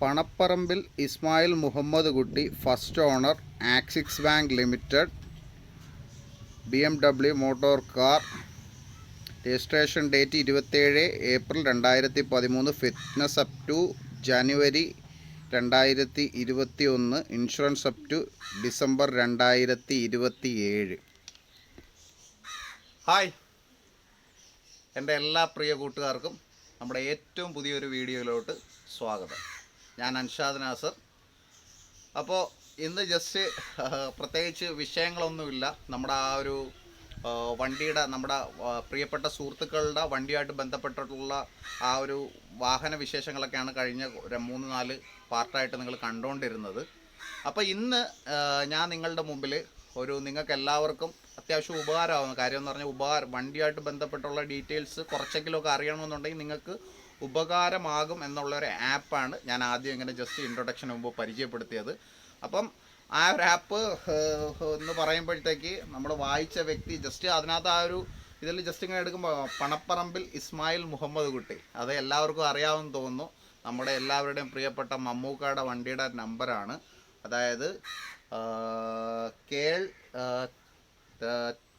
പണപ്പറമ്പിൽ Ismail Muhammad Kutty, first owner, Axis Bank Limited, BMW motor car, registration date 27 April 2013, fitness up to January 2021, insurance up to December 2027. Hi, എൻ്റെ എല്ലാ പ്രിയ കൂട്ടുകാർക്കും നമ്മുടെ ഏറ്റവും പുതിയൊരു വീഡിയോയിലോട്ട് സ്വാഗതം. ഞാൻ അൻഷാദ് നാസർ. അപ്പോൾ ഇന്ന് ജസ്റ്റ് പ്രത്യേകിച്ച് വിഷയങ്ങളൊന്നുമില്ല. നമ്മുടെ ആ ഒരു വണ്ടിയുടെ, നമ്മുടെ പ്രിയപ്പെട്ട സുഹൃത്തുക്കളുടെ വണ്ടിയായിട്ട് ബന്ധപ്പെട്ടിട്ടുള്ള ആ ഒരു വാഹന വിശേഷങ്ങളൊക്കെയാണ് കഴിഞ്ഞ 3-4 പാർട്ടായിട്ട് നിങ്ങൾ കണ്ടുകൊണ്ടിരുന്നത്. അപ്പോൾ ഇന്ന് ഞാൻ നിങ്ങളുടെ മുമ്പിൽ നിങ്ങൾക്ക് എല്ലാവർക്കും അത്യാവശ്യം ഉപകാരമാകുന്ന കാര്യം എന്ന് പറഞ്ഞാൽ വണ്ടിയായിട്ട് ബന്ധപ്പെട്ടുള്ള ഡീറ്റെയിൽസ് കുറച്ചെങ്കിലുമൊക്കെ അറിയണമെന്നുണ്ടെങ്കിൽ നിങ്ങൾക്ക് ഉപകാരമാകും എന്നുള്ളൊരു ആപ്പാണ് ഞാൻ ആദ്യം ഇങ്ങനെ ജസ്റ്റ് ഇൻട്രൊഡക്ഷന് മുമ്പ് പരിചയപ്പെടുത്തിയത്. അപ്പം ആ ഒരു ആപ്പ് എന്ന് പറയുമ്പോഴത്തേക്ക് നമ്മൾ വായിച്ച വ്യക്തി ജസ്റ്റ് അതിനകത്ത് ആ ഒരു ഇതിൽ ജസ്റ്റ് ഇങ്ങനെ എടുക്കുമ്പോൾ പണപ്പറമ്പിൽ ഇസ്മായിൽ മുഹമ്മദ് കുട്ടി, അത് എല്ലാവർക്കും അറിയാമെന്ന് തോന്നുന്നു. നമ്മുടെ എല്ലാവരുടെയും പ്രിയപ്പെട്ട മമ്മൂക്കയുടെ വണ്ടിയുടെ നമ്പറാണ്. അതായത് KL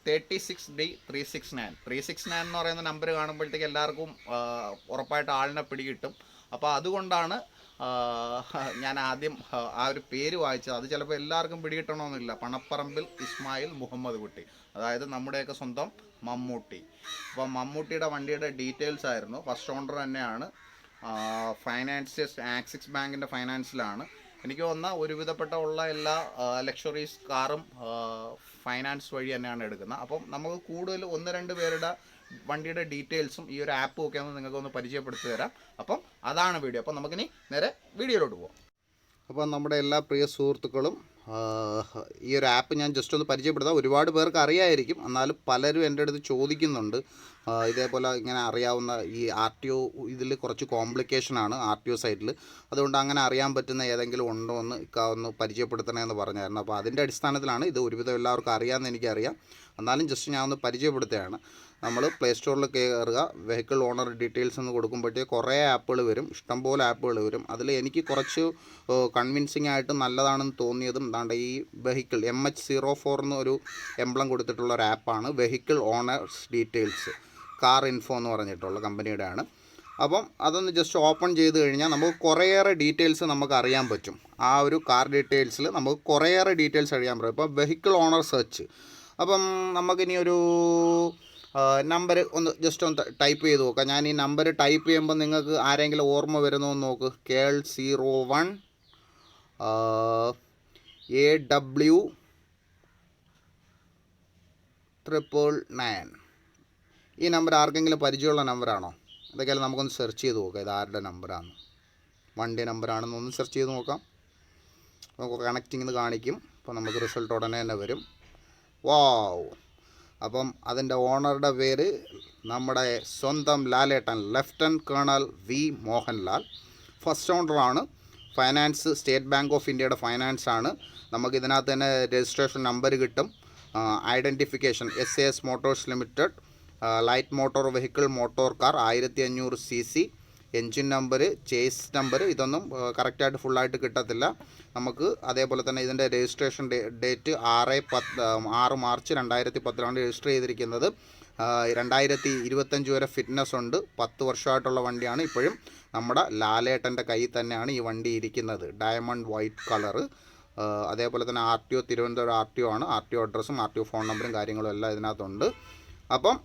36D369 എന്ന് പറയുന്ന നമ്പർ കാണുമ്പോഴത്തേക്ക് എല്ലാവർക്കും ഉറപ്പായിട്ട് ആളിനെ പിടികിട്ടും. അപ്പോൾ അതുകൊണ്ടാണ് ഞാൻ ആദ്യം ആ ഒരു പേര് വായിച്ചത്. അത് ചിലപ്പോൾ എല്ലാവർക്കും പിടികിട്ടണമെന്നില്ല. പണപ്പറമ്പിൽ ഇസ്മായിൽ മുഹമ്മദ് കുട്ടി, അതായത് നമ്മുടെയൊക്കെ സ്വന്തം മമ്മൂട്ടി. അപ്പോൾ മമ്മൂട്ടിയുടെ വണ്ടിയുടെ ഡീറ്റെയിൽസ് ആയിരുന്നു. ഫസ്റ്റ് ഓണർ തന്നെയാണ്. ഫൈനാൻസ് ആക്സിസ് ബാങ്കിൻ്റെ ഫൈനാൻസിലാണ്. എനിക്ക് തോന്നുന്ന ഒരുവിധപ്പെട്ട ഉള്ള എല്ലാ ലക്ഷറീസ് കാറും ഫൈനാൻസ് വഴി തന്നെയാണ് എടുക്കുന്നത്. അപ്പം നമുക്ക് കൂടുതൽ 1-2 പേരുടെ വണ്ടിയുടെ ഡീറ്റെയിൽസും ഈ ഒരു ആപ്പും ഒക്കെ ഒന്ന് നിങ്ങൾക്കൊന്ന് പരിചയപ്പെടുത്തി തരാം. അപ്പം അതാണ് വീഡിയോ. അപ്പം നമുക്കിനി നേരെ വീഡിയോയിലോട്ട് പോകാം. അപ്പോൾ നമ്മുടെ എല്ലാ പ്രിയ സുഹൃത്തുക്കളും ഈ ഒരു ആപ്പ് ഞാൻ ജസ്റ്റ് ഒന്ന് പരിചയപ്പെടുത്താം. ഒരുപാട് പേർക്ക് അറിയായിരിക്കും, എന്നാലും പലരും എൻ്റെ അടുത്ത് ചോദിക്കുന്നുണ്ട് ഇതേപോലെ ഇങ്ങനെ അറിയാവുന്ന ഈ RTO ഇതിൽ കുറച്ച് കോംപ്ലിക്കേഷനാണ് RTO സൈറ്റിൽ. അതുകൊണ്ട് അങ്ങനെ അറിയാൻ പറ്റുന്ന ഏതെങ്കിലും ഉണ്ടോ എന്ന് ഒന്ന് പരിചയപ്പെടുത്തണമെന്ന് പറഞ്ഞായിരുന്നു. അപ്പോൾ അതിൻ്റെ അടിസ്ഥാനത്തിലാണ് ഇത്. ഒരുവിധം എല്ലാവർക്കും അറിയാമെന്ന് എനിക്കറിയാം, എന്നാലും ജസ്റ്റ് ഞാൻ ഒന്ന് പരിചയപ്പെടുത്തുകയാണ്. നമ്മൾ പ്ലേ സ്റ്റോറിൽ കയറുക, വെഹിക്കിൾ ഓണർ ഡീറ്റെയിൽസ് എന്ന് കൊടുക്കുമ്പോഴത്തേക്ക് കുറേ ആപ്പുകൾ വരും, ഇഷ്ടംപോലെ ആപ്പുകൾ വരും. അതിൽ എനിക്ക് കുറച്ച് കൺവിൻസിങ് ആയിട്ട് നല്ലതാണെന്ന് തോന്നിയതും ദാണ്ട് ഈ വെഹിക്കിൾ MH04 എന്നൊരു എംബ്ലം കൊടുത്തിട്ടുള്ള ഒരു ആപ്പാണ്. Vehicle owners details, car info എന്ന് പറഞ്ഞിട്ടുള്ള കമ്പനിയുടെ ആണ്. അപ്പം അതൊന്ന് ജസ്റ്റ് ഓപ്പൺ ചെയ്ത് കഴിഞ്ഞാൽ നമുക്ക് കുറേയേറെ ഡീറ്റെയിൽസ് നമുക്ക് അറിയാൻ പറ്റും. ആ ഒരു കാർ ഡീറ്റെയിൽസിൽ നമുക്ക് കുറേയേറെ ഡീറ്റെയിൽസ് അറിയാൻ പറ്റും. ഇപ്പോൾ വെഹിക്കിൾ ഓണർ സെർച്ച്, അപ്പം നമുക്കിനി ഒരു നമ്പർ ജസ്റ്റ് ഒന്ന് ടൈപ്പ് ചെയ്ത് നോക്കാം. ഞാൻ ഈ നമ്പർ ടൈപ്പ് ചെയ്യുമ്പോൾ നിങ്ങൾക്ക് ആരെങ്കിലും ഓർമ്മ വരുന്നതെന്ന് നോക്ക്. KL 01 AW 999. ഈ നമ്പർ ആർക്കെങ്കിലും പരിചയമുള്ള നമ്പറാണോ? അതൊക്കെയല്ല, നമുക്കൊന്ന് സെർച്ച് ചെയ്ത് നോക്കാം ഇത് ആരുടെ നമ്പറാണ്, വണ്ടി നമ്പറാണെന്നൊന്ന് സെർച്ച് ചെയ്ത് നോക്കാം. നമുക്ക് കണക്റ്റിംഗ് എന്ന് കാണിക്കും. അപ്പോൾ നമുക്ക് റിസൾട്ട് ഉടനെ തന്നെ വരും. വാവ്! അപ്പം അതിൻ്റെ ഓണറുടെ പേര് നമ്മുടെ സ്വന്തം ലാലേട്ടൻ, lieutenant colonel V Mohanlal. First ഓണറാണ്. ഫൈനാൻസ് സ്റ്റേറ്റ് ബാങ്ക് ഓഫ് ഇന്ത്യയുടെ ഫൈനാൻസാണ്. നമുക്കിതിനകത്ത് തന്നെ രജിസ്ട്രേഷൻ നമ്പർ കിട്ടും. Identification SAS motors limited, light motor vehicle motor car, 1500 CC, engine number, chassis number, ഇതൊന്നും കറക്റ്റായിട്ട് ഫുള്ളായിട്ട് കിട്ടത്തില്ല നമുക്ക്. അതേപോലെ തന്നെ ഇതിൻ്റെ രജിസ്ട്രേഷൻ ഡേറ്റ് 6 മാർച്ച് 2010 രജിസ്റ്റർ ചെയ്തിരിക്കുന്നത്. 2025 വരെ ഫിറ്റ്നസ് ഉണ്ട്. 10 വർഷമായിട്ടുള്ള വണ്ടിയാണ്. ഇപ്പോഴും നമ്മുടെ ലാലേട്ടൻ്റെ കയ്യിൽ തന്നെയാണ് ഈ വണ്ടി ഇരിക്കുന്നത്. Diamond white colour. അതേപോലെ തന്നെ RTO തിരുവനന്തപുരം RTO ആണ്. RTO അഡ്രസ്സും RTO ഫോൺ നമ്പറും കാര്യങ്ങളും എല്ലാം ഇതിനകത്തുണ്ട്. അപ്പം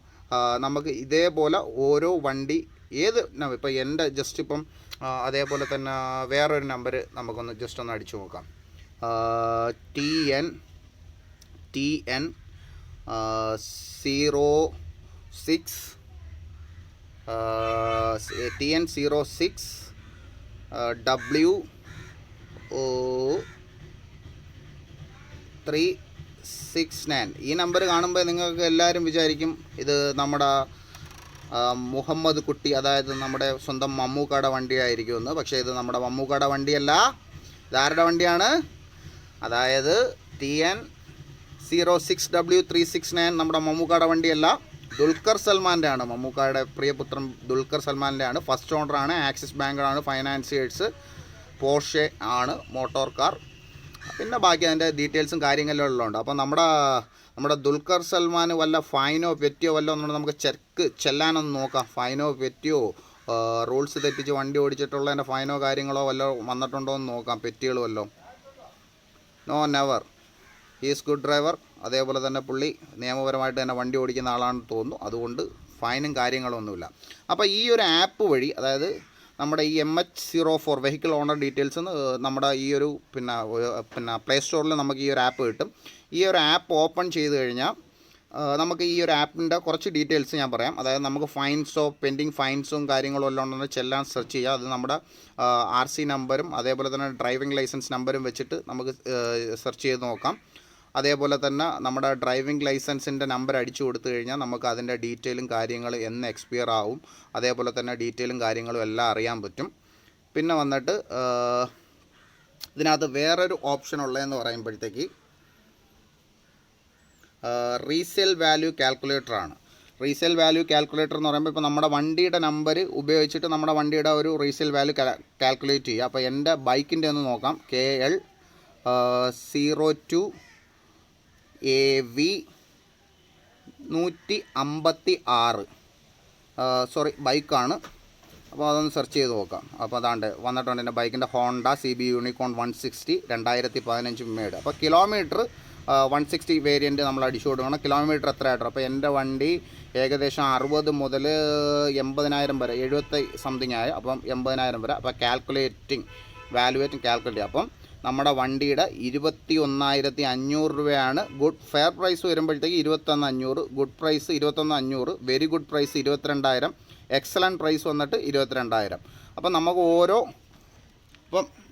നമുക്ക് ഇതേപോലെ ഓരോ വണ്ടി ഏത് ഇപ്പോൾ എൻ്റെ ജസ്റ്റ് ഇപ്പം അതേപോലെ തന്നെ വേറൊരു നമ്പർ നമുക്കൊന്ന് ജസ്റ്റ് ഒന്ന് അടിച്ചു നോക്കാം. TN 06 W 369. ഈ നമ്പർ കാണുമ്പോൾ നിങ്ങൾക്ക് എല്ലാവരും വിചാരിക്കും ഇത് നമ്മുടെ മുഹമ്മദ് കുട്ടി, അതായത് നമ്മുടെ സ്വന്തം മമ്മൂക്കയുടെ വണ്ടിയായിരിക്കുമെന്ന്. പക്ഷേ ഇത് നമ്മുടെ മമ്മൂക്കയുടെ വണ്ടിയല്ല. ഇതാരുടെ വണ്ടിയാണ്? അതായത് TN 06W369 നമ്മുടെ മമ്മൂക്കയുടെ വണ്ടിയല്ല, ദുൽഖർ സൽമാൻ്റെ ആണ്. മമ്മൂക്കയുടെ പ്രിയപുത്രൻ ദുൽഖർ സൽമാൻ്റെ ആണ്. ഫസ്റ്റ് ഓണറാണ്. ആക്സിസ് ബാങ്കാണ് ഫൈനാൻസിയേഴ്സ്. പോർഷെ ആണ് മോട്ടോർ കാർ. പിന്നെ ബാക്കി അതിൻ്റെ ഡീറ്റെയിൽസും കാര്യങ്ങളും എല്ലാം ഉണ്ട്. അപ്പോൾ നമ്മുടെ ദുൽഖർ സൽമാൻ വല്ല ഫൈനോ പെറ്റിയോ വല്ലോ നമുക്ക് ചെല്ലാനൊന്ന് നോക്കാം. ഫൈനോ പെറ്റിയോ റൂൾസ് തെറ്റിച്ച് വണ്ടി ഓടിച്ചിട്ടുള്ളതിൻ്റെ ഫൈനോ കാര്യങ്ങളോ വല്ലോ വന്നിട്ടുണ്ടോ എന്ന് നോക്കാം. പെറ്റികൾ വല്ലോ. No never, he's good driver. അതേപോലെ തന്നെ പുള്ളി നിയമപരമായിട്ട് തന്നെ വണ്ടി ഓടിക്കുന്ന ആളാണെന്ന് തോന്നുന്നു. അതുകൊണ്ട് ഫൈനും കാര്യങ്ങളൊന്നുമില്ല. അപ്പോൾ ഈ ഒരു ആപ്പ് വഴി, അതായത് നമ്മുടെ ഈ MH04 വെഹിക്കിൾ ഓണർ ഡീറ്റെയിൽസ് നമ്മുടെ ഈ ഒരു പിന്നെ പ്ലേ സ്റ്റോറിൽ നമുക്ക് ഈ ഒരു ആപ്പ് കിട്ടും. ഈ ഒരു ആപ്പ് ഓപ്പൺ ചെയ്ത് കഴിഞ്ഞാൽ നമുക്ക് ഈ ഒരു ആപ്പിൻ്റെ കുറച്ച് ഡീറ്റെയിൽസ് ഞാൻ പറയാം. അതായത് നമുക്ക് ഫൈൻസോ പെൻഡിങ് ഫൈൻസും കാര്യങ്ങളും എല്ലാം ഉണ്ടെന്ന് ചെല്ലാൻ സെർച്ച് ചെയ്യുക. അത് നമ്മുടെ RC നമ്പറും അതേപോലെ തന്നെ ഡ്രൈവിംഗ് ലൈസൻസ് നമ്പറും വെച്ചിട്ട് നമുക്ക് സെർച്ച് ചെയ്ത് നോക്കാം. അതേപോലെ തന്നെ നമ്മുടെ ഡ്രൈവിംഗ് ലൈസൻസിൻ്റെ നമ്പർ അടിച്ചു കൊടുത്തു കഴിഞ്ഞാൽ നമുക്ക് അതിൻ്റെ ഡീറ്റെയിലും കാര്യങ്ങളും എന്ന് എക്സ്പയർ ആവും, അതേപോലെ തന്നെ ഡീറ്റെയിലും കാര്യങ്ങളും എല്ലാം അറിയാൻ പറ്റും. പിന്നെ വന്നിട്ട് ഇതിനകത്ത് വേറൊരു ഓപ്ഷൻ ഉള്ളതെന്ന് പറയുമ്പോഴത്തേക്ക് റീസെയിൽ വാല്യൂ കാൽക്കുലേറ്ററാണ്. റീസെയിൽ വാല്യൂ കാൽക്കുലേറ്റർ എന്ന് പറയുമ്പോൾ ഇപ്പോൾ നമ്മുടെ വണ്ടിയുടെ നമ്പർ ഉപയോഗിച്ചിട്ട് നമ്മുടെ വണ്ടിയുടെ ഒരു റീസെയിൽ വാല്യൂ കാൽക്കുലേറ്റ് ചെയ്യുക. അപ്പോൾ എൻ്റെ ബൈക്കിൻ്റെ ഒന്ന് നോക്കാം. KL 02 AV 156 സോറി ബൈക്കാണ്. അപ്പോൾ അതൊന്ന് സെർച്ച് ചെയ്ത് നോക്കാം. അപ്പോൾ അതാണ്ട് വന്നിട്ടുണ്ട് എൻ്റെ ബൈക്കിൻ്റെ ഹോണ്ട CB യൂണിക്കോൺ 160 2015 മേഡ്. അപ്പോൾ കിലോമീറ്റർ 160 വേരിയൻറ്റ് നമ്മൾ അടിച്ചു കൊടുക്കണം. കിലോമീറ്റർ എത്ര ആയിട്ടോ? അപ്പോൾ എൻ്റെ വണ്ടി ഏകദേശം 60 മുതൽ 80,000 വരെ, 70 സംതിങ് ആയ, അപ്പം 80,000 വരെ. അപ്പോൾ വാലുവേറ്റിംഗ് കാൽക്കുലേറ്റ്. അപ്പം നമ്മുടെ വണ്ടിയുടെ 21,500 രൂപയാണ് ഗുഡ്. ഫെയർ പ്രൈസ് വരുമ്പോഴത്തേക്ക് 21,500, good price 21,500, very good price 22,000, excellent price വന്നിട്ട് 22,000. അപ്പം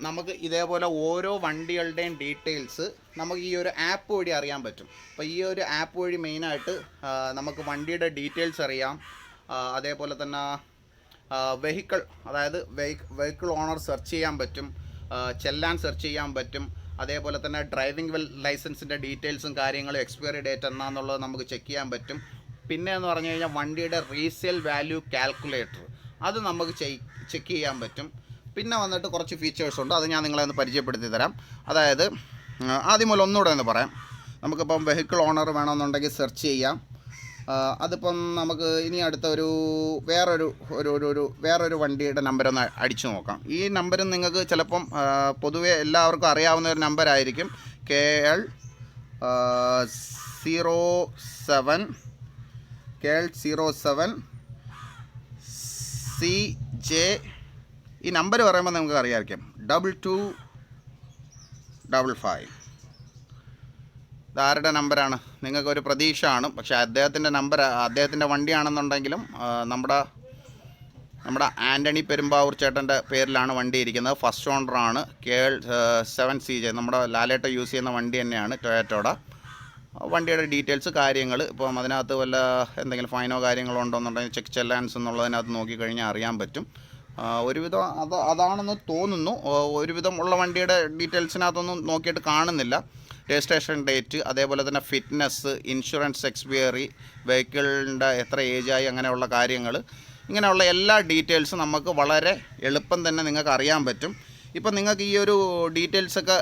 നമുക്ക് ഇതേപോലെ ഓരോ വണ്ടികളുടെയും ഡീറ്റെയിൽസ് നമുക്ക് ഈ ഒരു ആപ്പ് വഴി അറിയാൻ പറ്റും. അപ്പോൾ ഈ ഒരു ആപ്പ് വഴി മെയിനായിട്ട് നമുക്ക് വണ്ടിയുടെ ഡീറ്റെയിൽസ് അറിയാം. അതേപോലെ തന്നെ വെഹിക്കിൾ, അതായത് വെഹിക്കിൾ ഓണർ സെർച്ച് ചെയ്യാൻ പറ്റും, ചെല്ലാൻ സെർച്ച് ചെയ്യാൻ പറ്റും. അതേപോലെ തന്നെ ഡ്രൈവിംഗ് ലൈസൻസിൻ്റെ ഡീറ്റെയിൽസും കാര്യങ്ങളും എക്സ്പയറി ഡേറ്റ് എന്നാന്നുള്ളത് നമുക്ക് ചെക്ക് ചെയ്യാൻ പറ്റും. പിന്നെ എന്ന് പറഞ്ഞു കഴിഞ്ഞാൽ വണ്ടിയുടെ റീസെയിൽ വാല്യൂ കാൽക്കുലേറ്റർ, അത് നമുക്ക് ചെക്ക് ചെയ്യാൻ പറ്റും. പിന്നെ വന്നിട്ട് കുറച്ച് ഫീച്ചേഴ്സ് ഉണ്ട്, അത് ഞാൻ നിങ്ങളെ ഒന്ന് പരിചയപ്പെടുത്തി തരാം. അതായത് ആദ്യം മുതൽ ഒന്നുകൂടെ ഒന്ന് പറയാം. നമുക്കിപ്പം വെഹിക്കിൾ ഓണർ വേണമെന്നുണ്ടെങ്കിൽ സെർച്ച് ചെയ്യാം. അതിപ്പം നമുക്ക് ഇനി അടുത്ത വേറൊരു വണ്ടിയുടെ നമ്പരൊന്ന് അടിച്ചു നോക്കാം. ഈ നമ്പരും നിങ്ങൾക്ക് ചിലപ്പം പൊതുവെ എല്ലാവർക്കും അറിയാവുന്ന ഒരു നമ്പറായിരിക്കും. KL 07 CJ. ഈ നമ്പർ പറയുമ്പോൾ നമുക്ക് അറിയാമായിരിക്കും 2255. ഇതാരുടെ നമ്പറാണ്? നിങ്ങൾക്കൊരു പ്രതീക്ഷയാണ്. പക്ഷേ അദ്ദേഹത്തിൻ്റെ വണ്ടിയാണെന്നുണ്ടെങ്കിലും നമ്മുടെ ആൻ്റണി പെരുമ്പാവൂർ ചേട്ടൻ്റെ പേരിലാണ് വണ്ടി ഇരിക്കുന്നത്. ഫസ്റ്റ് ഓണറാണ്. KL 7 CJ നമ്മുടെ ലാലേട്ട യൂസ് ചെയ്യുന്ന വണ്ടി തന്നെയാണ്, ടൊയോറ്റോയുടെ. വണ്ടിയുടെ ഡീറ്റെയിൽസ് കാര്യങ്ങൾ ഇപ്പം അതിനകത്ത് വല്ല എന്തെങ്കിലും ഫൈനോ കാര്യങ്ങളോ ഉണ്ടോയെന്നുണ്ടെങ്കിൽ ചെക്ക് ചെല്ലാൻസ് എന്നുള്ളതിനകത്ത് നോക്കിക്കഴിഞ്ഞാൽ അറിയാൻ പറ്റും. ഒരുവിധം അതാണെന്ന് തോന്നുന്നു. ഒരുവിധം ഉള്ള വണ്ടിയുടെ ഡീറ്റെയിൽസിനകത്തൊന്നും നോക്കിയിട്ട് കാണുന്നില്ല. രജിസ്ട്രേഷൻ ഡേറ്റ്, അതേപോലെ തന്നെ ഫിറ്റ്നസ്, ഇൻഷുറൻസ് എക്സ്പയറി, വെഹിക്കിളിൻ്റെ എത്ര ഏജായി, അങ്ങനെയുള്ള കാര്യങ്ങൾ, ഇങ്ങനെയുള്ള എല്ലാ ഡീറ്റെയിൽസും നമുക്ക് വളരെ എളുപ്പം തന്നെ നിങ്ങൾക്ക് അറിയാൻ പറ്റും. ഇപ്പം നിങ്ങൾക്ക് ഈ ഒരു ഡീറ്റെയിൽസൊക്കെ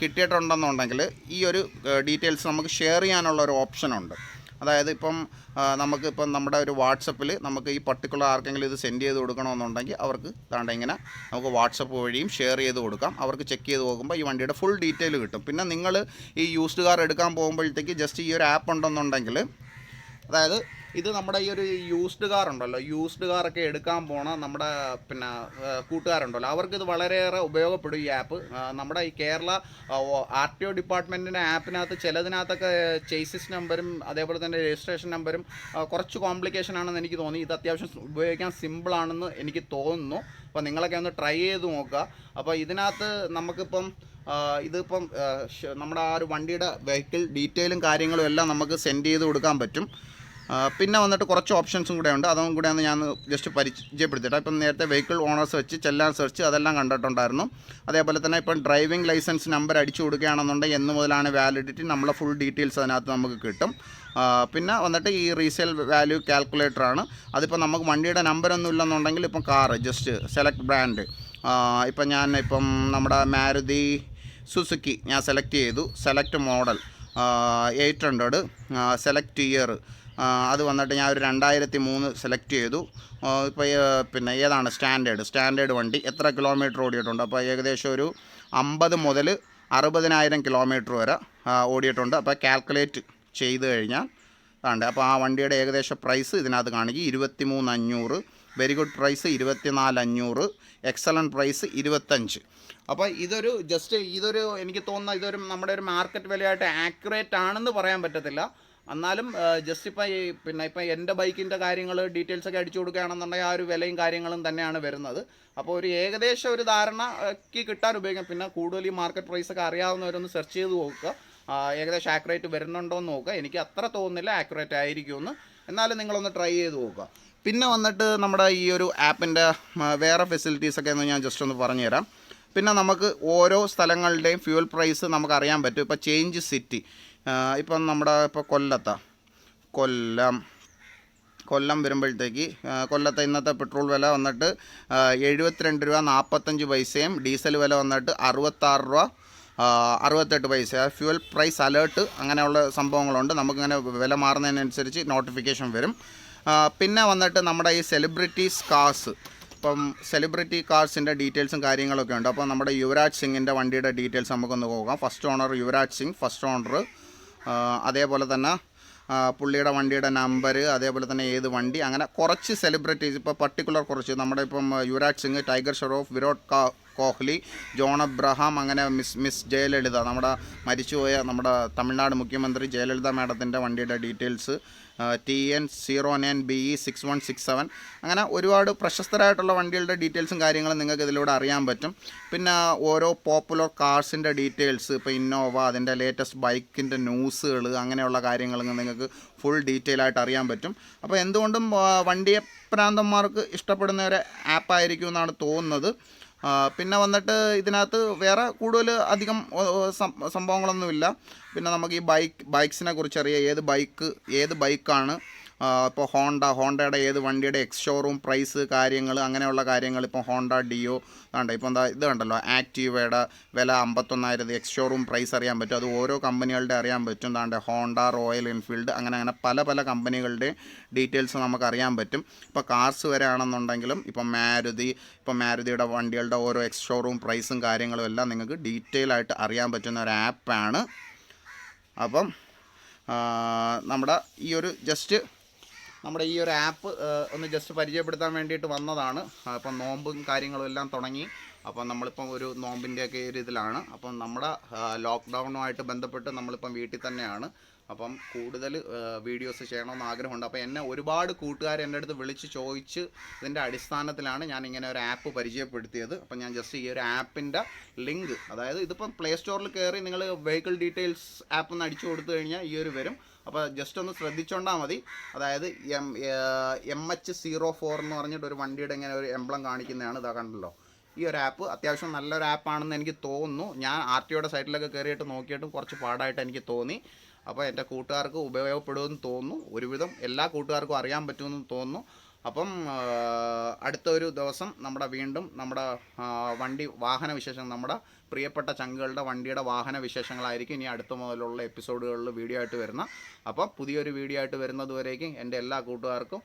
കിട്ടിയിട്ടുണ്ടെന്നുണ്ടെങ്കിൽ ഈ ഒരു ഡീറ്റെയിൽസ് നമുക്ക് ഷെയർ ചെയ്യാനുള്ള ഒരു ഓപ്ഷനുണ്ട്. അതായത് ഇപ്പം നമ്മുടെ ഒരു വാട്സപ്പിൽ നമുക്ക് ഈ പർട്ടിക്കുലർ ആർക്കെങ്കിലും ഇത് സെൻഡ് ചെയ്ത് കൊടുക്കണമെന്നുണ്ടെങ്കിൽ അവർക്ക് താണ്ട ഇങ്ങനെ നമുക്ക് വാട്സപ്പ് വഴിയും ഷെയർ ചെയ്ത് കൊടുക്കാം. അവർക്ക് ചെക്ക് ചെയ്ത് നോക്കുമ്പോൾ ഈ വണ്ടിയുടെ ഫുൾ ഡീറ്റെയിൽ കിട്ടും. പിന്നെ നിങ്ങൾ ഈ യൂസ്ഡ് കാർ എടുക്കാൻ പോകുമ്പോഴത്തേക്ക് ജസ്റ്റ് ഈ ഒരു ആപ്പ് ഉണ്ടെന്നുണ്ടെങ്കിൽ, അതായത് ഇത് നമ്മുടെ ഈ ഒരു യൂസ്ഡ് കാർ ഉണ്ടല്ലോ, യൂസ്ഡ് കാറൊക്കെ എടുക്കാൻ പോണ നമ്മുടെ കൂട്ടുകാരുണ്ടല്ലോ, അവർക്കിത് വളരെയേറെ ഉപയോഗപ്പെടും ഈ ആപ്പ്. നമ്മുടെ ഈ കേരള RTO ഡിപ്പാർട്ട്മെൻറ്റിൻ്റെ ആപ്പിനകത്ത് ചിലതിനകത്തൊക്കെ ചേസിസ് നമ്പരും അതേപോലെ തന്നെ രജിസ്ട്രേഷൻ നമ്പരും കുറച്ച് കോംപ്ലിക്കേഷൻ ആണെന്ന് എനിക്ക് തോന്നി. ഇത് അത്യാവശ്യം ഉപയോഗിക്കാൻ സിമ്പിളാണെന്ന് എനിക്ക് തോന്നുന്നു. അപ്പോൾ നിങ്ങളൊക്കെ ഒന്ന് ട്രൈ ചെയ്ത് നോക്കുക. അപ്പോൾ ഇതിനകത്ത് നമുക്കിപ്പം ഇതിപ്പം നമ്മുടെ ആ ഒരു വണ്ടിയുടെ വെഹിക്കിൾ ഡീറ്റെയിലും കാര്യങ്ങളും എല്ലാം നമുക്ക് സെൻഡ് ചെയ്ത് കൊടുക്കാൻ പറ്റും. പിന്നെ വന്നിട്ട് കുറച്ച് ഓപ്ഷൻസും കൂടെ ഉണ്ട്, അതും കൂടെ ഞാൻ ജസ്റ്റ് പരിചയപ്പെടുത്തിയിട്ട്. ഇപ്പം നേരത്തെ വെഹിക്കിൾ ഓണേഴ്സ് വെച്ച് ചെല്ലാൻ സെർച്ച് അതെല്ലാം കണ്ടിട്ടുണ്ടായിരുന്നു. അതേപോലെ തന്നെ ഇപ്പം ഡ്രൈവിംഗ് ലൈസൻസ് നമ്പർ അടിച്ചു കൊടുക്കുകയാണെന്നുണ്ടെങ്കിൽ എന്ന് മുതലാണ് വാലിഡിറ്റി, നമ്മളെ ഫുൾ ഡീറ്റെയിൽസ് അതിനകത്ത് നമുക്ക് കിട്ടും. പിന്നെ വന്നിട്ട് ഈ റീസെയിൽ വാല്യൂ കാൽക്കുലേറ്ററാണ്. അതിപ്പോൾ നമുക്ക് വണ്ടിയുടെ നമ്പരൊന്നും ഇല്ലെന്നുണ്ടെങ്കിൽ ഇപ്പം കാറ് ജസ്റ്റ് സെലക്ട് ബ്രാൻഡ് ഇപ്പം നമ്മുടെ മാരുതി സുസുക്കി ഞാൻ സെലക്ട് ചെയ്തു. സെലക്ട് മോഡൽ 800 സെലക്ട് ഇയർ അത് വന്നിട്ട് ഞാൻ ഒരു 2003 സെലക്ട് ചെയ്തു. ഇപ്പോൾ പിന്നെ ഏതാണ് സ്റ്റാൻഡേർഡ് വണ്ടി എത്ര കിലോമീറ്റർ ഓടിയിട്ടുണ്ട്? അപ്പോൾ ഏകദേശം ഒരു 50 മുതൽ 60,000 കിലോമീറ്റർ വരെ ഓടിയിട്ടുണ്ട്. അപ്പോൾ കാൽക്കുലേറ്റ് ചെയ്ത് കഴിഞ്ഞാൽ അപ്പോൾ ആ വണ്ടിയുടെ ഏകദേശം പ്രൈസ് ഇതിനകത്ത് കാണിക്കും 23,500. Very good price 24,500. Excellent price 25. അപ്പോൾ ഇതൊരു എനിക്ക് തോന്നുന്ന ഇതൊരു നമ്മുടെ ഒരു മാർക്കറ്റ് വിലയായിട്ട് ആക്യുറേറ്റ് ആണെന്ന് പറയാൻ പറ്റത്തില്ല. എന്നാലും ജസ്റ്റ് ഇപ്പം എൻ്റെ ബൈക്കിൻ്റെ കാര്യങ്ങൾ ഡീറ്റെയിൽസൊക്കെ അടിച്ചു കൊടുക്കുകയാണെന്നുണ്ടെങ്കിൽ ആ ഒരു വിലയും കാര്യങ്ങളും തന്നെയാണ് വരുന്നത്. അപ്പോൾ ഒരു ഏകദേശം ഒരു ധാരണയ്ക്ക് കിട്ടാൻ ഉപയോഗിക്കാം. പിന്നെ കൂടുതൽ ഈ മാർക്കറ്റ് പ്രൈസൊക്കെ അറിയാവുന്നവരൊന്ന് സെർച്ച് ചെയ്ത് നോക്കുക, ഏകദേശം ആക്യുറേറ്റ് വരുന്നുണ്ടോ എന്ന് നോക്കുക. എനിക്ക് അത്ര തോന്നുന്നില്ല ആക്യുറേറ്റ് ആയിരിക്കുമെന്ന്, എന്നാലും നിങ്ങളൊന്ന് ട്രൈ ചെയ്ത് നോക്കുക. പിന്നെ വന്നിട്ട് നമ്മുടെ ഈ ഒരു ആപ്പിൻ്റെ വേറെ ഫെസിലിറ്റീസൊക്കെ ഒന്ന് ഞാൻ ജസ്റ്റ് ഒന്ന് പറഞ്ഞുതരാം. പിന്നെ നമുക്ക് ഓരോ സ്ഥലങ്ങളുടെയും ഫ്യൂൽ പ്രൈസ് നമുക്ക് അറിയാൻ പറ്റും. ഇപ്പോൾ ചേഞ്ച് സിറ്റി, ഇപ്പം നമ്മുടെ കൊല്ലം വരുമ്പോഴത്തേക്ക് കൊല്ലത്തെ ഇന്നത്തെ പെട്രോൾ വില വന്നിട്ട് 72 രൂപ 45 പൈസയും ഡീസൽ വില വന്നിട്ട് 66 രൂപ 68 പൈസ. ഫ്യൂൽ പ്രൈസ് അലേർട്ട് അങ്ങനെയുള്ള സംഭവങ്ങളുണ്ട്. നമുക്കിങ്ങനെ വില മാറുന്നതിനനുസരിച്ച് നോട്ടിഫിക്കേഷൻ വരും. പിന്നെ വന്നിട്ട് നമ്മുടെ ഈ സെലിബ്രിറ്റീസ് കാർസ്, ഇപ്പം സെലിബ്രിറ്റി കാർസിൻ്റെ ഡീറ്റെയിൽസും കാര്യങ്ങളൊക്കെ ഉണ്ട്. അപ്പോൾ നമ്മുടെ യുവരാജ് സിംഗിൻ്റെ വണ്ടിയുടെ ഡീറ്റെയിൽസ് നമുക്കൊന്ന് നോക്കാം. First owner Yuvraj Singh, first owner. അതേപോലെ തന്നെ പുള്ളിയുടെ വണ്ടിയുടെ നമ്പർ, അതേപോലെ തന്നെ ഏത് വണ്ടി, അങ്ങനെ കുറച്ച് സെലിബ്രിറ്റീസ്, ഇപ്പോൾ പർട്ടിക്കുലർ കുറച്ച് നമ്മുടെ ഇപ്പം Yuvraj Singh, tiger Shroff, Virat Kohli, John Abraham, അങ്ങനെ മിസ് ജയലളിത, നമ്മുടെ മരിച്ചുപോയ നമ്മുടെ തമിഴ്നാട് മുഖ്യമന്ത്രി ജയലളിത മാഡത്തിൻ്റെ വണ്ടിയുടെ ഡീറ്റെയിൽസ്, TN09BE 6167, അങ്ങനെ ഒരുപാട് പ്രശസ്തരായിട്ടുള്ള വണ്ടികളുടെ ഡീറ്റെയിൽസും കാര്യങ്ങളും നിങ്ങൾക്ക് ഇതിലൂടെ അറിയാൻ പറ്റും. പിന്നെ ഓരോ പോപ്പുലർ കാർസിൻ്റെ ഡീറ്റെയിൽസ്, ഇപ്പോൾ ഇന്നോവ, അതിൻ്റെ ലേറ്റസ്റ്റ് ബൈക്കിൻ്റെ ന്യൂസുകൾ, അങ്ങനെയുള്ള കാര്യങ്ങൾ നിങ്ങൾക്ക് ഫുൾ ഡീറ്റെയിൽ ആയിട്ട് അറിയാൻ പറ്റും. അപ്പോൾ എന്തുകൊണ്ടും വണ്ടിയെ പ്രാന്തന്മാർക്ക് ഇഷ്ടപ്പെടുന്ന ഒരു ആപ്പായിരിക്കും എന്നാണ് തോന്നുന്നത്. പിന്നെ വന്നിട്ട് ഇതിനകത്ത് വേറെ കൂടുതൽ അധികം സംഭവങ്ങളൊന്നുമില്ല. പിന്നെ നമുക്ക് ഈ ബൈക്സിനെ കുറിച്ച് അറിയാം, ഏത് ബൈക്കാണ്. ഇപ്പോൾ ഹോണ്ടയുടെ ഏത് വണ്ടിയുടെ എക്സ് ഷോറൂം പ്രൈസ് കാര്യങ്ങൾ, അങ്ങനെയുള്ള കാര്യങ്ങൾ. ഇപ്പോൾ ഹോണ്ട ഡിയോ ഇപ്പോൾ ഇത് കണ്ടല്ലോ, ആക്റ്റീവയുടെ വില 51,000, എക്സ് ഷോറൂം പ്രൈസ് അറിയാൻ പറ്റും. അത് ഓരോ കമ്പനികളുടെ അറിയാൻ പറ്റും. ഹോണ്ട, റോയൽ എൻഫീൽഡ്, അങ്ങനെ പല കമ്പനികളുടെ ഡീറ്റെയിൽസ് നമുക്ക് അറിയാൻ പറ്റും. ഇപ്പോൾ കാർസ് വരെ ആണെന്നുണ്ടെങ്കിലും ഇപ്പോൾ മാരുതിയുടെ വണ്ടികളുടെ ഓരോ എക്സ് ഷോറൂം പ്രൈസും കാര്യങ്ങളും എല്ലാം നിങ്ങൾക്ക് ഡീറ്റെയിൽ ആയിട്ട് അറിയാൻ പറ്റുന്ന ഒരു ആപ്പാണ്. അപ്പം നമ്മുടെ ഈ ഒരു ആപ്പ് ഒന്ന് ജസ്റ്റ് പരിചയപ്പെടുത്താൻ വേണ്ടിയിട്ട് വന്നതാണ്. അപ്പം നോമ്പും കാര്യങ്ങളും എല്ലാം തുടങ്ങി. അപ്പം നമ്മളിപ്പം ഒരു നോമ്പിൻ്റെയൊക്കെ ഒരു ഇതിലാണ്. അപ്പം നമ്മുടെ ലോക്ക്ഡൗണുമായിട്ട് ബന്ധപ്പെട്ട് നമ്മളിപ്പം വീട്ടിൽ തന്നെയാണ്. അപ്പം കൂടുതൽ വീഡിയോസ് ചെയ്യണമെന്ന് ആഗ്രഹമുണ്ട്. അപ്പോൾ എന്നെ ഒരുപാട് കൂട്ടുകാർ എൻ്റെ അടുത്ത് വിളിച്ച് ചോദിച്ച് ഇതിൻ്റെ അടിസ്ഥാനത്തിലാണ് ഞാൻ ഇങ്ങനെ ഒരു ആപ്പ് പരിചയപ്പെടുത്തിയത്. അപ്പം ഞാൻ ജസ്റ്റ് ഈ ഒരു ആപ്പിൻ്റെ ലിങ്ക്, അതായത് ഇതിപ്പം പ്ലേ സ്റ്റോറിൽ കയറി നിങ്ങൾ വെഹിക്കിൾ ഡീറ്റെയിൽസ് ആപ്പ് ഒന്ന് അടിച്ചു കൊടുത്തു കഴിഞ്ഞാൽ ഈ ഒരു വരും. അപ്പോൾ ജസ്റ്റ് ഒന്ന് ശ്രദ്ധിച്ചോണ്ടാൽ മതി. അതായത് MH04 എന്ന് പറഞ്ഞിട്ട് ഒരു വണ്ടിയുടെ ഇങ്ങനെ ഒരു എംബ്ലം കാണിക്കുന്നതാണ്. ഇതാ കണ്ടല്ലോ, ഈ ഒരു ആപ്പ് അത്യാവശ്യം നല്ലൊരു ആപ്പാണെന്ന് എനിക്ക് തോന്നുന്നു. ഞാൻ RTOയുടെ സൈറ്റിലൊക്കെ കയറിയിട്ട് നോക്കിയിട്ടും കുറച്ച് പാടായിട്ട് എനിക്ക് തോന്നി. അപ്പോൾ എൻ്റെ കൂട്ടുകാർക്ക് ഉപയോഗപ്പെടുമെന്ന് തോന്നുന്നു. ഒരുവിധം എല്ലാ കൂട്ടുകാർക്കും അറിയാൻ പറ്റുമെന്ന് തോന്നുന്നു. അപ്പം അടുത്ത ഒരു ദിവസം വീണ്ടും നമ്മുടെ വാഹന വിശേഷം, നമ്മുടെ പ്രിയപ്പെട്ട ചങ്കുകളുടെ വണ്ടിയുടെ വാഹന വിശേഷങ്ങളായിരിക്കും ഇനി അടുത്ത മുതലുള്ള എപ്പിസോഡുകളിൽ വീഡിയോ ആയിട്ട് വരുന്ന. അപ്പം പുതിയൊരു വീഡിയോ ആയിട്ട് വരുന്നത് വരേക്കും എൻ്റെ എല്ലാ കൂട്ടുകാർക്കും